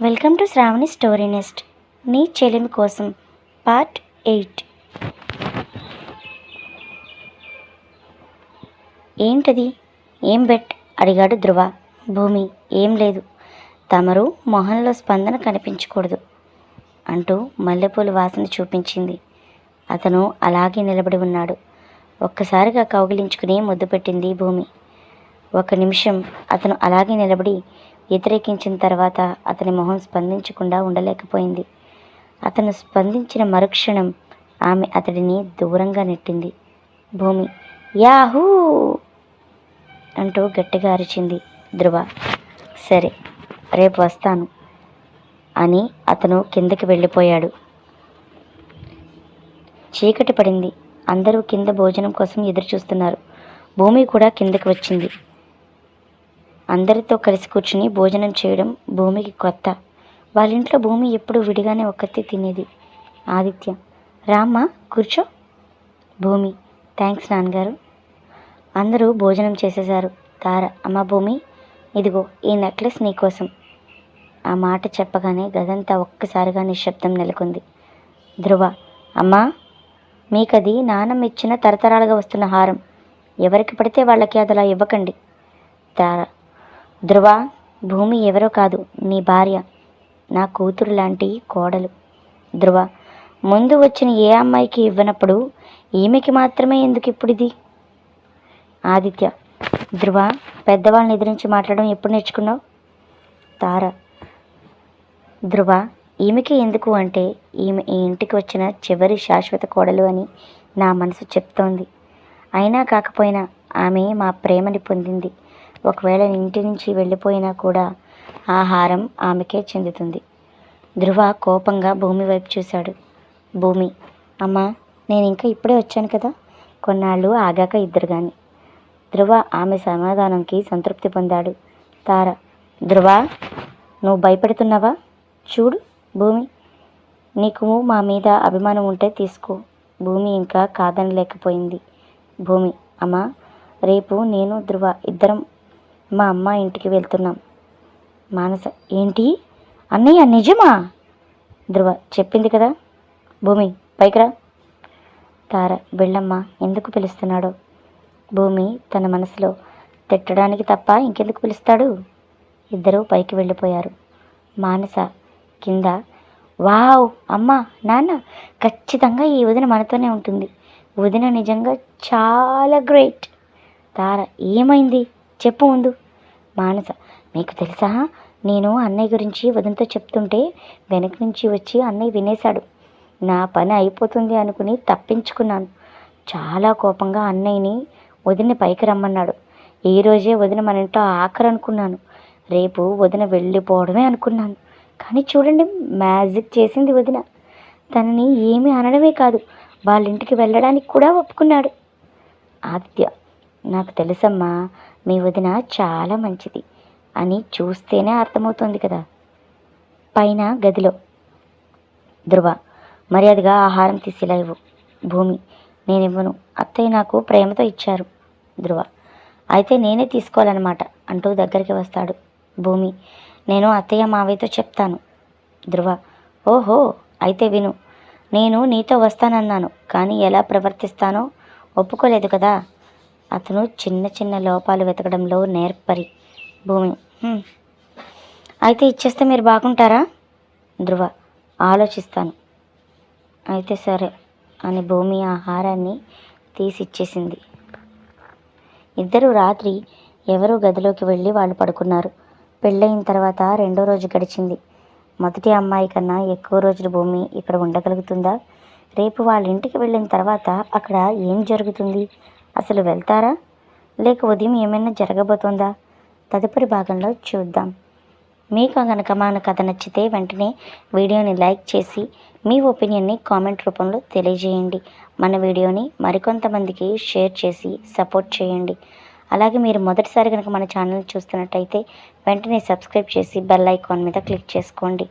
Welcome to Sravani story nest. నీ చెలిమి కోసం పార్ట్ 8. ఏంటది? ఏం బెట్ అడిగాడు ధ్రువ. భూమి ఏం లేదు, తమరు మొహంలో స్పందన కనిపించకూడదు అంటూ మల్లెపూల వాసన చూపించింది. అతను అలాగే నిలబడి ఉన్నాడు. ఒక్కసారిగా కౌగిలించుకుని ముద్దు పెట్టింది భూమి. ఒక నిమిషం అతను అలాగే నిలబడి వ్యతిరేకించిన తర్వాత అతని మొహం స్పందించకుండా ఉండలేకపోయింది. అతను స్పందించిన మరుక్షణం ఆమె అతడిని దూరంగా నెట్టింది. భూమి యాహూ అంటూ గట్టిగా అరిచింది. ధ్రువ సరే రేపు వస్తాను అని అతను కిందకి వెళ్ళిపోయాడు. చీకటి పడింది. అందరూ కింద భోజనం కోసం ఎదురు చూస్తున్నారు. భూమి కూడా కిందకి వచ్చింది. అందరితో కలిసి కూర్చుని భోజనం చేయడం భూమికి కొత్త. వాళ్ళ ఇంట్లో భూమి ఎప్పుడు విడిగానే ఒక్కతే తినేది. ఆదిత్య రామ్మా కూర్చో. భూమి థ్యాంక్స్ నాన్నగారు. అందరూ భోజనం చేసేశారు. తార అమ్మ భూమి ఇదిగో ఈ నెక్లెస్ నీకోసం. ఆ మాట చెప్పగానే గదంతా ఒక్కసారిగా నిశ్శబ్దం నెలకొంది. ధ్రువ అమ్మా మీకది నాన్నమ్మ ఇచ్చిన తరతరాలుగా వస్తున్న హారం. ఎవరికి పడితే వాళ్ళకి అదలా ఇవ్వకండి. తార ధ్రువ భూమి ఎవరో కాదు, నీ భార్య, నా కూతురు లాంటి కోడలు. ధ్రువ ముందు వచ్చిన ఏ అమ్మాయికి ఇవ్వనప్పుడు ఈమెకి మాత్రమే ఎందుకు ఇప్పుడు ఇది? ఆదిత్య ధ్రువ పెద్దవాళ్ళని ఎదిరించి మాట్లాడడం ఎప్పుడు నేర్చుకున్నావు? తార ధ్రువ ఈమెకి ఎందుకు అంటే ఈమె ఈ ఇంటికి వచ్చిన చివరి శాశ్వత కోడలు అని నా మనసు చెప్తోంది. అయినా కాకపోయినా ఆమె మా ప్రేమని పొందింది. ఒకవేళ ఇంటి నుంచి వెళ్ళిపోయినా కూడా ఆ హారం ఆమెకే చెందుతుంది. ధ్రువ కోపంగా భూమి వైపు చూశాడు. భూమి అమ్మా నేను ఇంకా ఇప్పుడే వచ్చాను కదా, కొన్నాళ్ళు ఆగాక ఇద్దరు కానీ. ధ్రువ ఆమె సమాధానంకి సంతృప్తి పొందాడు. తార ధ్రువ నువ్వు భయపెడుతున్నావా? చూడు భూమి, నీకు మా మీద అభిమానం ఉంటే తీసుకో. భూమి ఇంకా కాదనలేకపోయింది. భూమి అమ్మా రేపు నేను ధ్రువ ఇద్దరం మా అమ్మ ఇంటికి వెళ్తున్నాం. మానస ఏంటి అన్నయ్య నిజమా? ధ్రువ చెప్పింది కదా. భూమి పైకిరా. తార వెళ్ళమ్మా, ఎందుకు పిలుస్తున్నాడో. భూమి తన మనసులో తిట్టడానికి తప్ప ఇంకెందుకు పిలుస్తాడు. ఇద్దరూ పైకి వెళ్ళిపోయారు. మానస కింద వావ్ అమ్మ నాన్న ఖచ్చితంగా ఈ వదిన మనతోనే ఉంటుంది. వదిన నిజంగా చాలా గ్రేట్. తార ఏమైంది చెప్పు ముందు. మానస మీకు తెలుసా, నేను అన్నయ్య గురించి వదినతో చెప్తుంటే వెనక నుంచి వచ్చి అన్నయ్య వినేశాడు. నా పని అయిపోతుంది అనుకుని తప్పించుకున్నాను. చాలా కోపంగా అన్నయ్యని వదిన పైకి రమ్మన్నాడు. ఈరోజే వదిన మన ఇంట్లో ఆఖరు అనుకున్నాను. రేపు వదిన వెళ్ళిపోవడమే అనుకున్నాను. కానీ చూడండి మ్యాజిక్ చేసింది వదిన. తనని ఏమీ అనడమే కాదు, వాళ్ళ ఇంటికి వెళ్ళడానికి కూడా ఒప్పుకున్నాడు. ఆదిత్య నాకు తెలుసమ్మా, మీ వదిన చాలా మంచిది అని చూస్తేనే అర్థమవుతుంది కదా. పైన గదిలో ధ్రువ మర్యాదగా ఆహారం తీసిలా ఇవ్వు. భూమి నేనివ్వను, అత్తయ్య నాకు ప్రేమతో ఇచ్చారు. ధ్రువ అయితే నేనే తీసుకోవాలన్నమాట అంటూ దగ్గరికి వస్తాడు. భూమి నేను అత్తయ్య మావయ్యతో చెప్తాను. ధ్రువ ఓహో అయితే విను, నేను నీతో వస్తానన్నాను కానీ ఎలా ప్రవర్తిస్తానో ఒప్పుకోలేదు కదా. అతను చిన్న చిన్న లోపాలు వెతకడంలో నేర్పరి. భూమి అయితే ఇచ్చేస్తే మీరు బాగుంటారా? ధ్రువ ఆలోచిస్తాను. అయితే సరే అని భూమి ఆహారాన్ని తీసి ఇచ్చేసింది. ఇద్దరు రాత్రి ఎవరో గదిలోకి వెళ్ళి వాళ్ళు పడుకున్నారు. పెళ్ళయిన తర్వాత రెండో రోజు గడిచింది. మొదటి అమ్మాయి కన్నా ఎక్కువ రోజులు భూమి ఇక్కడ ఉండగలుగుతుందా? రేపు వాళ్ళ ఇంటికి వెళ్ళిన తర్వాత అక్కడ ఏం జరుగుతుంది? అసలు వెళ్తారా లేక ఉదయం ఏమైనా జరగబోతుందా? తదుపరి భాగంలో చూద్దాం. మీకు కనుక మన కథ నచ్చితే వెంటనే వీడియోని లైక్ చేసి మీ ఒపీనియన్ని కామెంట్ రూపంలో తెలియజేయండి. మన వీడియోని మరికొంతమందికి షేర్ చేసి సపోర్ట్ చేయండి. అలాగే మీరు మొదటిసారి కనుక మన ఛానల్ చూస్తున్నట్టయితే వెంటనే సబ్స్క్రైబ్ చేసి బెల్ ఐకాన్ మీద క్లిక్ చేసుకోండి.